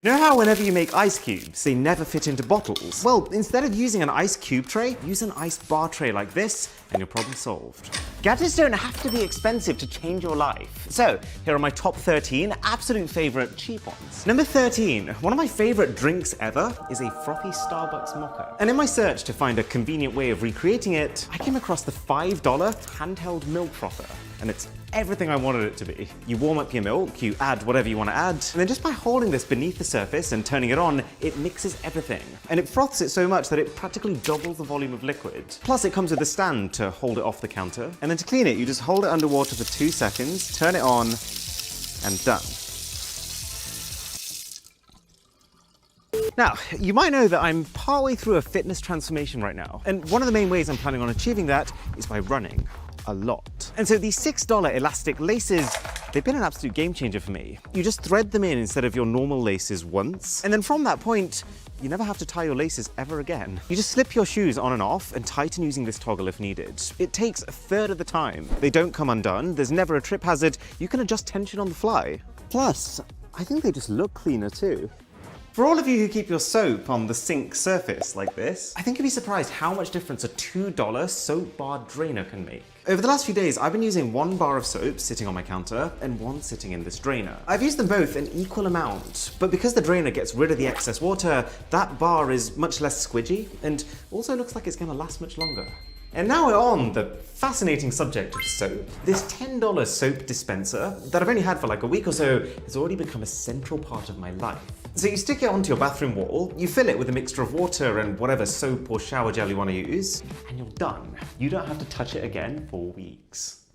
You know how whenever you make ice cubes, they never fit into bottles? Well, instead of using an ice cube tray, use an ice bar tray like this, and your problem solved. Gadgets don't have to be expensive to change your life. So, here are my top 13 absolute favorite cheap ones. Number 13, one of my favorite drinks ever is a frothy Starbucks mocha. And in my search to find a convenient way of recreating it, I came across the $5 handheld milk frother. And it's everything I wanted it to be. You warm up your milk, you add whatever you want to add, and then just by holding this beneath the surface and turning it on, it mixes everything. And it froths it so much that it practically doubles the volume of liquid. Plus it comes with a stand to hold it off the counter. And then to clean it, you just hold it underwater for 2 seconds, turn it on, and done. Now, you might know that I'm partway through a fitness transformation right now. And one of the main ways I'm planning on achieving that is by running. A lot. And so these $6 elastic laces, they've been an absolute game changer for me. You just thread them in instead of your normal laces once, and then from that point, you never have to tie your laces ever again. You just slip your shoes on and off and tighten using this toggle if needed. It takes a third of the time. They don't come undone, there's never a trip hazard, you can adjust tension on the fly. Plus, I think they just look cleaner too. For all of you who keep your soap on the sink surface like this, I think you'd be surprised how much difference a $2 soap bar drainer can make. Over the last few days, I've been using 1 bar of soap sitting on my counter and 1 sitting in this drainer. I've used them both an equal amount, but because the drainer gets rid of the excess water, that bar is much less squidgy and also looks like it's gonna last much longer. And now we're on the fascinating subject of soap. This $10 soap dispenser that I've only had for like a week or so has already become a central part of my life. So you stick it onto your bathroom wall, you fill it with a mixture of water and whatever soap or shower gel you want to use, and you're done. You don't have to touch it again for weeks.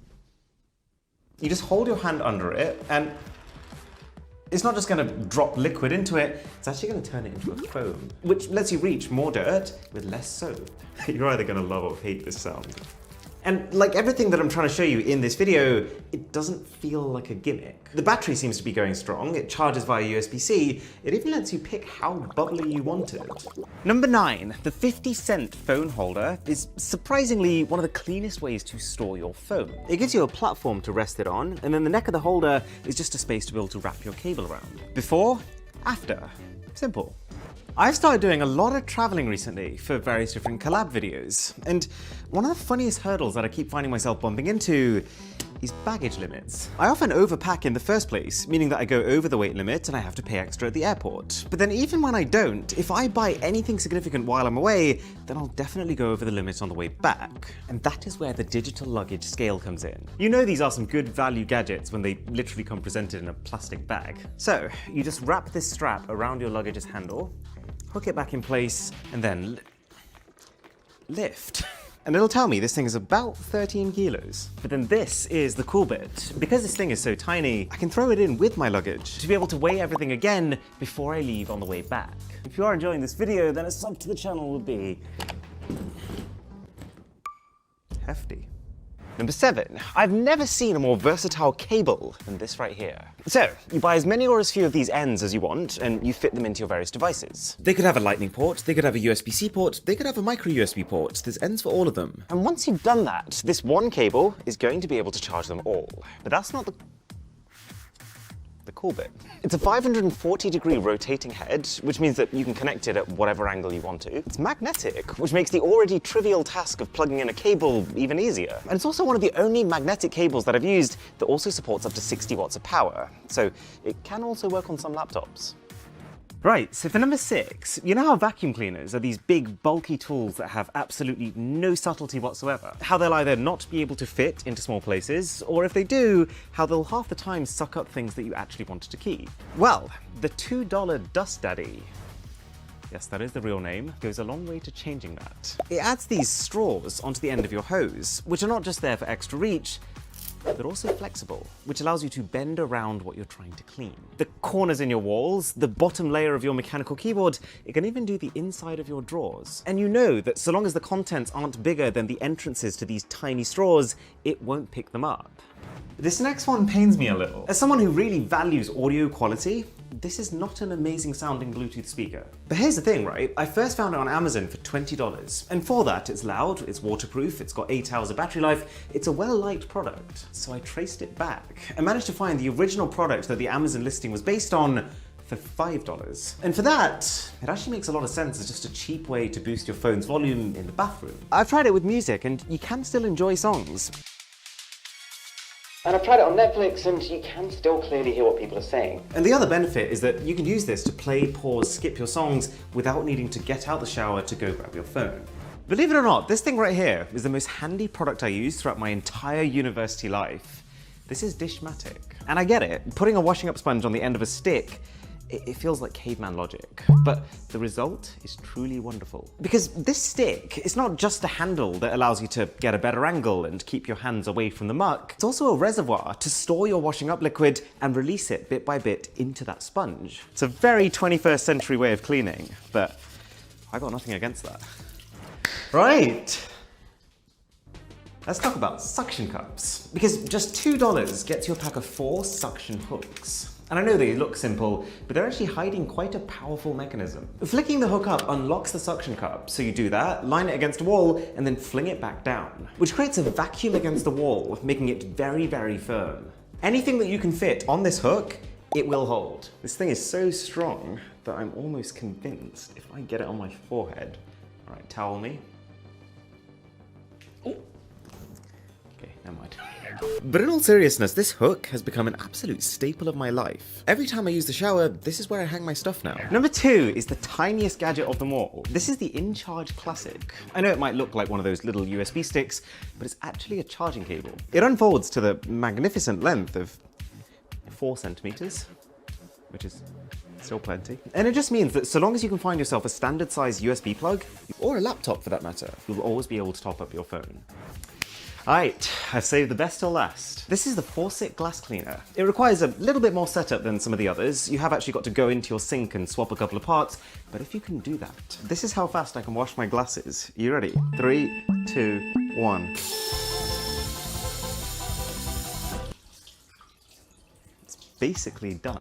You just hold your hand under it and it's not just going to drop liquid into it, it's actually going to turn it into a foam, which lets you reach more dirt with less soap. You're either going to love or hate this sound. And like everything that I'm trying to show you in this video, it doesn't feel like a gimmick. The battery seems to be going strong, it charges via USB-C, it even lets you pick how bubbly you want it. Number 9, the 50-cent phone holder is surprisingly one of the cleanest ways to store your phone. It gives you a platform to rest it on, and then the neck of the holder is just a space to be able to wrap your cable around. Before, after, simple. I've started doing a lot of traveling recently for various different collab videos, and one of the funniest hurdles that I keep finding myself bumping into is baggage limits. I often overpack in the first place, meaning that I go over the weight limit and I have to pay extra at the airport. But then even when I don't, if I buy anything significant while I'm away, then I'll definitely go over the limit on the way back. And that is where the digital luggage scale comes in. You know these are some good value gadgets when they literally come presented in a plastic bag. So you just wrap this strap around your luggage's handle, hook it back in place, and then lift. And it'll tell me this thing is about 13 kilos. But then this is the cool bit. Because this thing is so tiny, I can throw it in with my luggage to be able to weigh everything again before I leave on the way back. If you are enjoying this video, then a sub to the channel would be hefty. Number 7, I've never seen a more versatile cable than this right here. So, you buy as many or as few of these ends as you want, and you fit them into your various devices. They could have a lightning port, they could have a USB-C port, they could have a micro USB port. There's ends for all of them. And once you've done that, this one cable is going to be able to charge them all. But that's not the cool bit. It's a 540-degree rotating head, which means that you can connect it at whatever angle you want to. It's magnetic, which makes the already trivial task of plugging in a cable even easier. And it's also one of the only magnetic cables that I've used that also supports up to 60 watts of power, so it can also work on some laptops. Right, so for number 6, you know how vacuum cleaners are these big, bulky tools that have absolutely no subtlety whatsoever? How they'll either not be able to fit into small places, or if they do, how they'll half the time suck up things that you actually wanted to keep. Well, the $2 Dust Daddy, yes, that is the real name, goes a long way to changing that. It adds these straws onto the end of your hose, which are not just there for extra reach, they're also flexible, which allows you to bend around what you're trying to clean. The corners in your walls, the bottom layer of your mechanical keyboard, it can even do the inside of your drawers. And you know that so long as the contents aren't bigger than the entrances to these tiny straws, it won't pick them up. This next one pains me a little. As someone who really values audio quality, this is not an amazing sounding Bluetooth speaker. But here's the thing, right? I first found it on Amazon for $20. And for that, it's loud, it's waterproof, it's got 8 hours of battery life, it's a well-liked product. So I traced it back and managed to find the original product that the Amazon listing was based on for $5. And for that, it actually makes a lot of sense as just a cheap way to boost your phone's volume in the bathroom. I've tried it with music, and you can still enjoy songs. And I've tried it on Netflix, and you can still clearly hear what people are saying. And the other benefit is that you can use this to play, pause, skip your songs without needing to get out the shower to go grab your phone. Believe it or not, this thing right here is the most handy product I used throughout my entire university life. This is Dishmatic. And I get it, putting a washing up sponge on the end of a stick, it feels like caveman logic, but the result is truly wonderful. Because this stick is not just a handle that allows you to get a better angle and keep your hands away from the muck, it's also a reservoir to store your washing up liquid and release it bit by bit into that sponge. It's a very 21st century way of cleaning, but I got nothing against that. Right. Let's talk about suction cups. Because just $2 gets you a pack of 4 suction hooks. And I know they look simple, but they're actually hiding quite a powerful mechanism. Flicking the hook up unlocks the suction cup, so you do that, line it against a wall, and then fling it back down, which creates a vacuum against the wall, making it very, very firm. Anything that you can fit on this hook, it will hold. This thing is so strong that I'm almost convinced if I get it on my forehead. All right, towel me. Oh. Okay, never mind. But in all seriousness, this hook has become an absolute staple of my life. Every time I use the shower, this is where I hang my stuff now. Number 2 is the tiniest gadget of them all. This is the InCharge Classic. I know it might look like one of those little USB sticks, but it's actually a charging cable. It unfolds to the magnificent length of 4 centimeters, which is still plenty. And it just means that so long as you can find yourself a standard size USB plug, or a laptop for that matter, you'll always be able to top up your phone. Alright, I've saved the best till last. This is the Faucet Glass Cleaner. It requires a little bit more setup than some of the others. You have actually got to go into your sink and swap a couple of parts, but if you can do that, this is how fast I can wash my glasses. You ready? 3, 2, 1. It's basically done.